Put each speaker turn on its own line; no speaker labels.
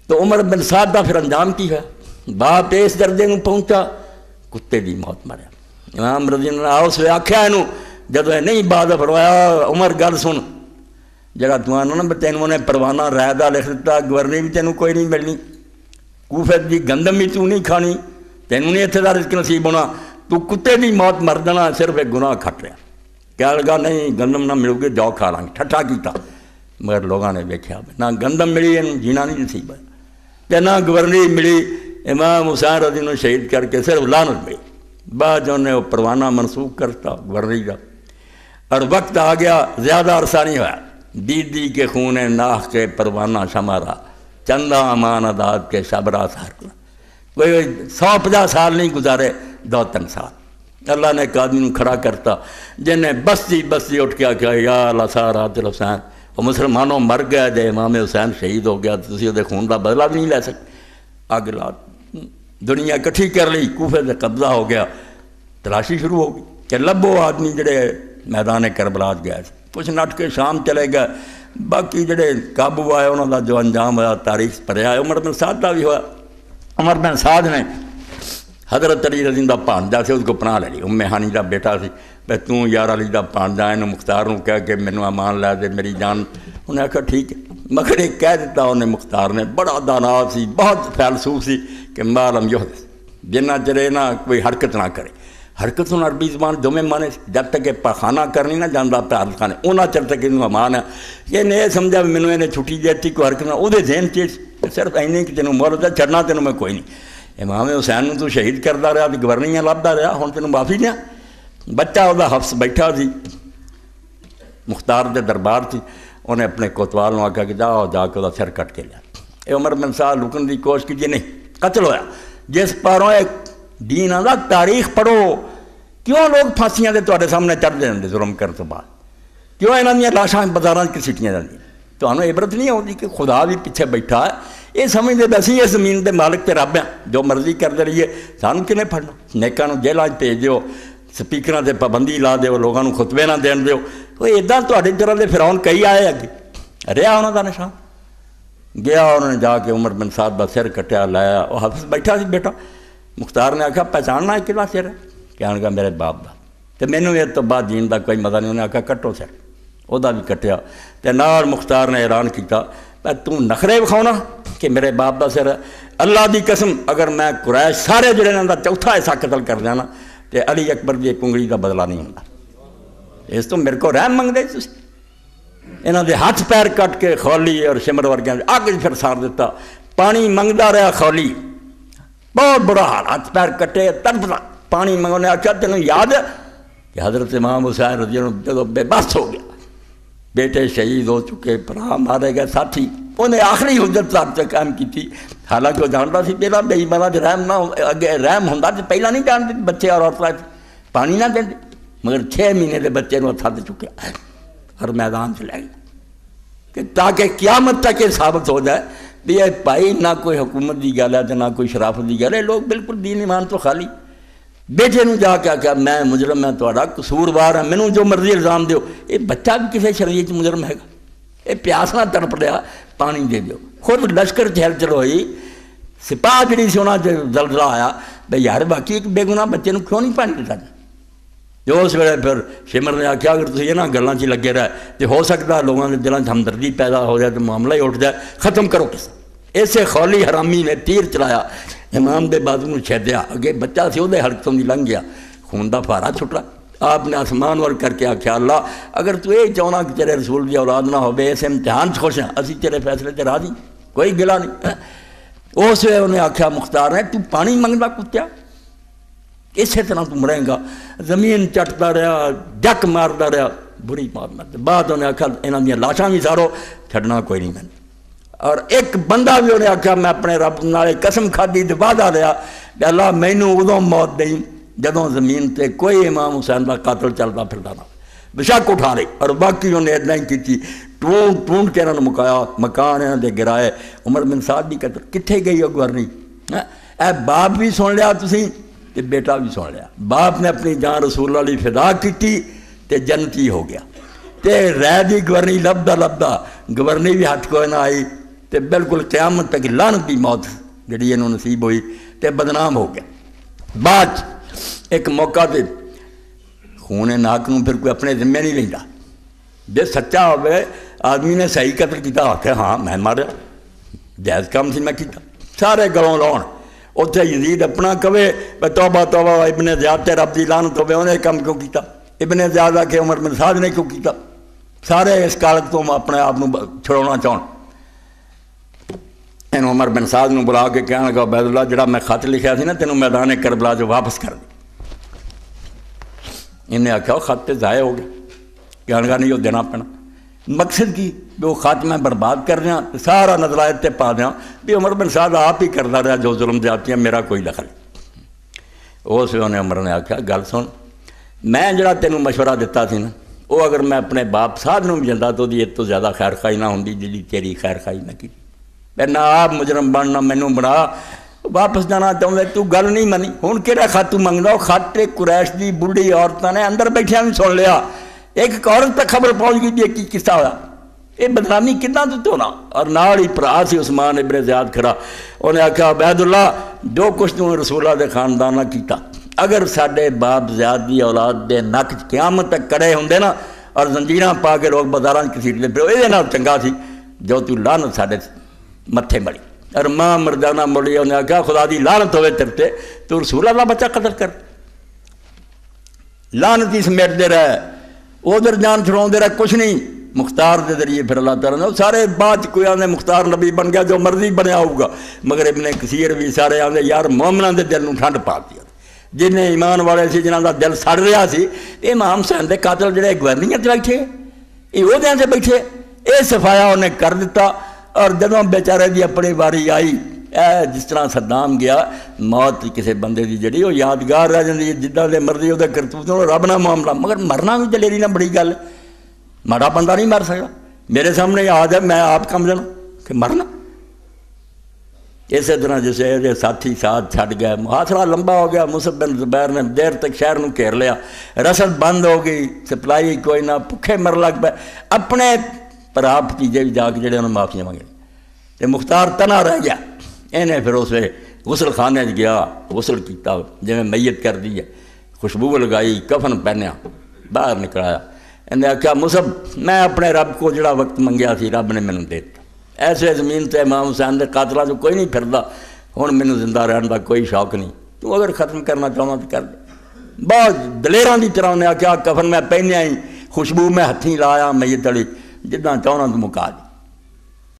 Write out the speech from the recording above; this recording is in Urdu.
تو عمر بن سعد کا پھر انجام کی ہے؟ باپ اس درجے میں پہنچا کتے دی موت مریا۔ امام رضی اللہ عنہ اس نے آخیا یہ جب نہیں بات فرمایا عمر گل سن، جگہ تو آنا نا تینوں نے پروانہ رائے دا لکھ دیتا، گورنر بھی تینوں کوئی نہیں ملنی، کوفے دی گندم بھی تو نہیں کھانی، تینوں نہیں اتنے دا رزق نصیب ہونا، تو کتے دی موت مر جانا، صرف ایک گناہ کھٹ رہا۔ کیا لگا نہیں گندم نہ ملو گے جاؤ کھا لیں گے، ٹھٹھا کیتا، مگر لوگوں نے دیکھا نہ گندم ملی جینا نہیں نصیب ہے، تے نہ گورنری ملی۔ امام حسین رضی اللہ عنہ شہید کر کے صرف لعنت ملی، بعد انہیں وہ پروانہ منسوخ کرتا گورنری کا، اور وقت آ گیا زیادہ عرصہ نہیں ہوا، دیدی کے خون ناخ کے پروانہ شمارا، چندہ امان داد کے شبرا سار کوئی 150 سال نہیں گزارے، 2-3 سال اللہ نے ایک آدمی کھڑا کرتا جنہیں بستی بستی اٹھ کے کیا یا اللہ سارات الحسین، وہ مسلمانوں مر گیا جے امام حسین شہید ہو گیا تو تسی وہ خون کا بدلہ بھی نہیں لے سکتے، اگ لا دنیا کٹھی کر لی، کوفے سے قبضہ ہو گیا، تلاشی شروع ہو گئی کہ لبو آدمی جڑے میدان کربلا گئے کچھ نٹ کے شام چلے گئے، باقی جڑے قابو آئے انہوں کا جو انجام ہوا تاریخ پڑھیا ہے۔ عمر بن سعد کا بھی ہوا، عمر بن سعد نے حضرت علی رضی اللہ بھانجا سے اس کو پناہ لے لی، ام ہانی کا بیٹا سی، بھائی توں یار علی کا بھانجا ہے، مختار نو کہہ کے مینوں امان لے دے میری جان، انہیں آخیا ٹھیک ہے، مگر ایک کہہ دیتا انہیں مختار نے، بڑا دانا سی بہت فیلسوف سی کہ ما لم یحدث، جنہ چرے نہ کوئی حرکت نہ کرے، حرکت سن عربی زبان دو میں مانے جب تک کہ پخانہ کرنی نہ جانتا پیار خانے انہاں چر تک انہوں امان ہے، یہ نہیں سمجھا بھی منوں انہیں چھٹی دیتی کوئی حرکت نہ، وہ ذہن چیز صرف اینے کہ تینوں مولد ہے چڑھنا تینوں میں کوئی نہیں، امام حسین تو شہید کرتا رہا تو گورنریاں لبدا رہا، ہوں تینوں معافی دیا۔ بچہ وہ حفظ بیٹھا سی مختار دے دربار تھی، انہیں اپنے کوتوال نو آکھا کہ جاؤ جا کے وہ سر کٹ کے لیا، یہ عمر بن سعد لکن دی کوشش کی نہیں قتل ہویا۔ جس پاروں ایک دین آدھا تاریخ پڑھو، کیوں لوگ پھانسیاں دے تواڈے سامنے چڑھ دیں ظلم کرنے تو بعد، کیوں انہاں دیاں لاشاں بازاراں کی سٹیاں جاندیاں، تانوں عبرت نہیں ہوتی کہ خدا بھی پیچھے بیٹھا ہے، یہ سمجھتے بھی اسی اس زمین دے مالک تے رب ہیں، جو مرضی کرتے رہیے سانوں کنے پڑھنا، نیکاں نو جیلاں بھیج دیو، سپیکراں تے پابندی لا دیو، لوگاں نو خطبے نہ دین دیو، وہ اداں تواڈے طرح دے فرعون کئی آئے اگے، رہا انہاں دا نشان، گیا انہوں نے جا کے عمر بن سعد دا سر کٹیا لایا، وہ حافظ بیٹھا سی بیٹا، مختار نے آکھا پہچاننا ہے کہڑا سر ہے، کہنے لگا میرے باپ دا، تے مینوں اس تو بعد جین دا کوئی مزہ نہیں، انہیں آکھا کٹو سر، وہ بھی کٹیا، تے نال مختار نے اعلان کیتا تو نخرے وکھاؤنا کہ میرے باپ دا سر ہے، اللہ دی قسم اگر میں قریش سارے جڑے انہاں دا چوتھا حصہ قتل کر دینا تے علی اکبر دی ایک انگلی دا بدلہ نہیں ہوندا، اس تو میرے کو رحم منگ دے تسی، انہاں دے ہاتھ پیر کٹ کے خولی اور شمر ورگیاں اگ پھر سار دیتا، پانی منگدا رہا خولی، بہت برا حال، ہاتھ پیر کٹے تڑپتا پانی منگو، نے آخیا تینوں یاد ہے کہ حضرت امام حسین رضی اللہ عنہ جب بے بس ہو گیا، بیٹے شہید ہو چکے، بھرا مارے گئے، ساتھی انہیں آخری حجت صاحب سے قائم کی تھی، حالانکہ وہ جانتا سی پہلا بے ایماناں تے رحم نہ اگے رحم ہوندا تے پہلا نہیں جانتے بچے اور عورتاں پانی نہ دیندے، مگر 6 مہینے دے بچے نو تھد چکے ہر میدان سے لے گئے کہ تاکہ قیامت تک یہ ثابت ہو جائے بھی یہ بھائی نہ کوئی حکومت دی گل ہے نہ کوئی شرافت دی گل ہے، لوگ بالکل دین ایمان تو خالی، بیٹے نو جا کے آخیا میں مجرم میں تہاڈا قصوروار ہاں، مینوں جو مرضی الزام دیو، یہ بچہ بھی کسی شریعت مجرم ہے گا، یہ پیاس نہ تڑپ رہا پانی دے دیو، خود لشکر چہل چلو ہوئی، سپاہ جڑی سی انہاں زلزلہ آیا بھائی یار باقی ایک بے گناہ بچے نو کیوں نہیں پانی دیتا، جو اس ویلے پھر شمر نے آخیا اگر تسی انہاں گلاں 'چ لگے رہے تو ہو سکتا لوگوں کے دلاں 'چ ہمدردی پیدا ہو جائے تو معاملہ ہی اٹھ جائے، ختم کرو کس ایسے خولی حرامی نے تیر چلایا، امام دے بازو نو چھیدیا، اگے بچہ سی وہ حرکتوں دی لنگھ گیا، خون دا پھارا چھٹا، آپ نے آسمان ور کر کے آخیا اللہ اگر تو یہ چاہنا کہ تیرے رسول دی اولاد نہ ہوے اس امتحان سے خوش ہیں، اسی تیرے فیصلے تے راضی، کوئی گلا نہیں، اس ویلے انہیں آخیا مختار نے تو پانی منگدا کتیا، اسی طرح تو مرے گا، زمین چٹتا رہا، ڈک مارتا رہا، بری مار مارتے، بعد انہیں آخیا انہاں دیاں لاشاں بھی سارو چھڈنا کوئی نہیں میں، اور ایک بندہ بھی انہیں آخیا میں اپنے رب نال قسم کھادی تے وعدہ لیا کہ اللہ مینوں ادوں موت دئی جدوں زمین تے کوئی امام حسین دا قاتل چلتا پھردا نہ، بشک اٹھا لئی، اور باقی انہیں اتنا ہی کی ٹونڈ ٹونڈ کے انہوں نے مکایا، مکان انہوں نے گرائے، عمر بن سعد بھی قتل، کتنے گئی وہ گورنی، اے باپ بھی سن لیا تسی تے بیٹا بھی سن لیا، باپ نے اپنی جان رسول اللہ علیہ فدا کی تے جنتی ہو گیا، تے رہ دی گورنی لبدا لبدا گورنی بھی ہاتھ کوئی نہ آئی، تو بالکل قیامت تک لعنت دی موت جڑی انہوں نصیب ہوئی تو بدنام ہو گیا۔ بعد ایک موقع تے خون ناک نوں پھر کوئی اپنے ذمے نہیں لیندہ، جے سچا ہوئے آدمی نے صحیح قتل کیتا آکھے ہاں میں ماریا جائز کام سی میں کیتا، سارے گلوں لاؤن اتنے یزید اپنا کہے توبہ توبہ ابن زیاد تے رب دی لعنت ہوئے انہیں کام کیوں کیتا، ابن زیاد آ کے عمر بن سعد نے کیوں کیتا، سارے اس کالت تو اپنے آپ چھڑونا چاہن۔ انہوں عمر بن سعد نو بلا کے کہنے لگا عبید اللہ جڑا میں خط لکھیا سی نا تینوں میدان کربلا جو واپس کر دی۔ انہیں آکھا خط تے ضائع ہو گیا، کہنے لگا نہیں وہ دینا پینا، مقصد کی جو خط میں برباد کر دیا سارا نظرائے تے پا دیا بھی عمر بن سعد آپ ہی کرتا رہا جو ظلم جاتی ہیں میرا کوئی دخل۔ اس انہیں عمر نے آکھا گل سن میں جڑا تینوں مشورہ دیتا سی نا وہ اگر میں اپنے باپ سعد نوں بھی جاندا تو دی تو زیادہ خیر خائی نہ ہوندی جی تیری خیر خائی میں کی، نہ آپ مجرم بننا مینوں بنا واپس جانا چاہتے تو گل نہیں منی، ہوں کہڑا خط تو منگدا خط قریش دی بڑھی عورتوں نے اندر بیٹھیا بھی سن لیا، ایک عورت تک خبر پہنچ گئی کہ کی قصہ ہوا، یہ بدنامی کتنا تو ہونا۔ اور نال ہی بھرا سی عثمان ابن زیاد کھڑا، انہیں آکھا عبید اللہ جو کچھ تو رسول اللہ دے خاندان نہ کیتا اگر ساڈے باپ زیاد دی اولاد دے نک قیامت تک کڑے ہوندے نا اور زنجیراں پا کے لوگ بازاراں کسیٹتے پھر یہ نال چنگا سی جو تو لعنت ساڈے متھے مڑی۔ اور ماں مردانہ مڑی انہیں آکھا خدا دی لعنت ہوئے ترتے تو رسول اللہ بچہ قتل کر، لعنت ہی سمیٹ دے رہا ہے ادھر جان چھڑاؤں دے رہا کچھ نہیں، مختار دے ذریعے پھر اللہ تعالیٰ نے سارے بعد کوئی آنے مختار نبی بن گیا جو مرضی بنیا ہوگا، مگر ابن کثیر بھی سارے آنے یار مومناں دے دل نوں ٹھنڈ پا دیا، جنہیں ایمان والے سی جنہاں دا دل سڑ رہا سی امام حسین دے قاتل جڑے گورنیاں تے بیٹھے یہ عہدیاں تے بیٹھے یہ صفایا انہیں کر دیتا۔ اور جدوں بیچارے دی اپنی واری آئی جس طرح صدام گیا موت کسی بندے دی جڑی وہ یادگار رہ جاندی ہے جداں دے مرضی وہ کرتوتوں رب نہ معاملہ، مگر مرنا بھی دلیری نہ بڑی گل ہے، ماڑا بندہ نہیں مر سکتا، میرے سامنے آ جائے میں آپ کم جانا کہ مرنا۔ اسی طرح جیسے ساتھی ساتھ چھٹ گئے، محاصرہ لمبا ہو گیا، مصعب بن زبیر نے دیر تک شہر نو گھیر لیا، رسد بند ہو گئی، سپلائی کوئی نہ، بھکھے مر لگ پے، اپنے پر آپ بھتیجے بھی جا کے جڑے انہوں معافیاں منگے تے مختار تنا رہ گیا، انہیں پھر اسے غسل خانے گیا، غسل کیتا جی میں میت کر دی ہے، خوشبو لگائی، کفن پہنیا، باہر نکلایا، انہیں آکھا مصعب میں اپنے رب کو جڑا وقت منگیا سی رب نے مینوں دے دتا، ایسے زمین تے امام حسین دے قاتلاں جو کوئی نہیں پھردا، ہن مینوں زندہ رہن دا کوئی شوق نہیں، تو اگر ختم کرنا چاہنا تو کر دے۔ بہت دلیراں دی طرح انہیں آکھا کفن میں پہنیا ہی، خوشبو میں ہتھیں لایا میت والی، جداں چاہنا تو مکا دے۔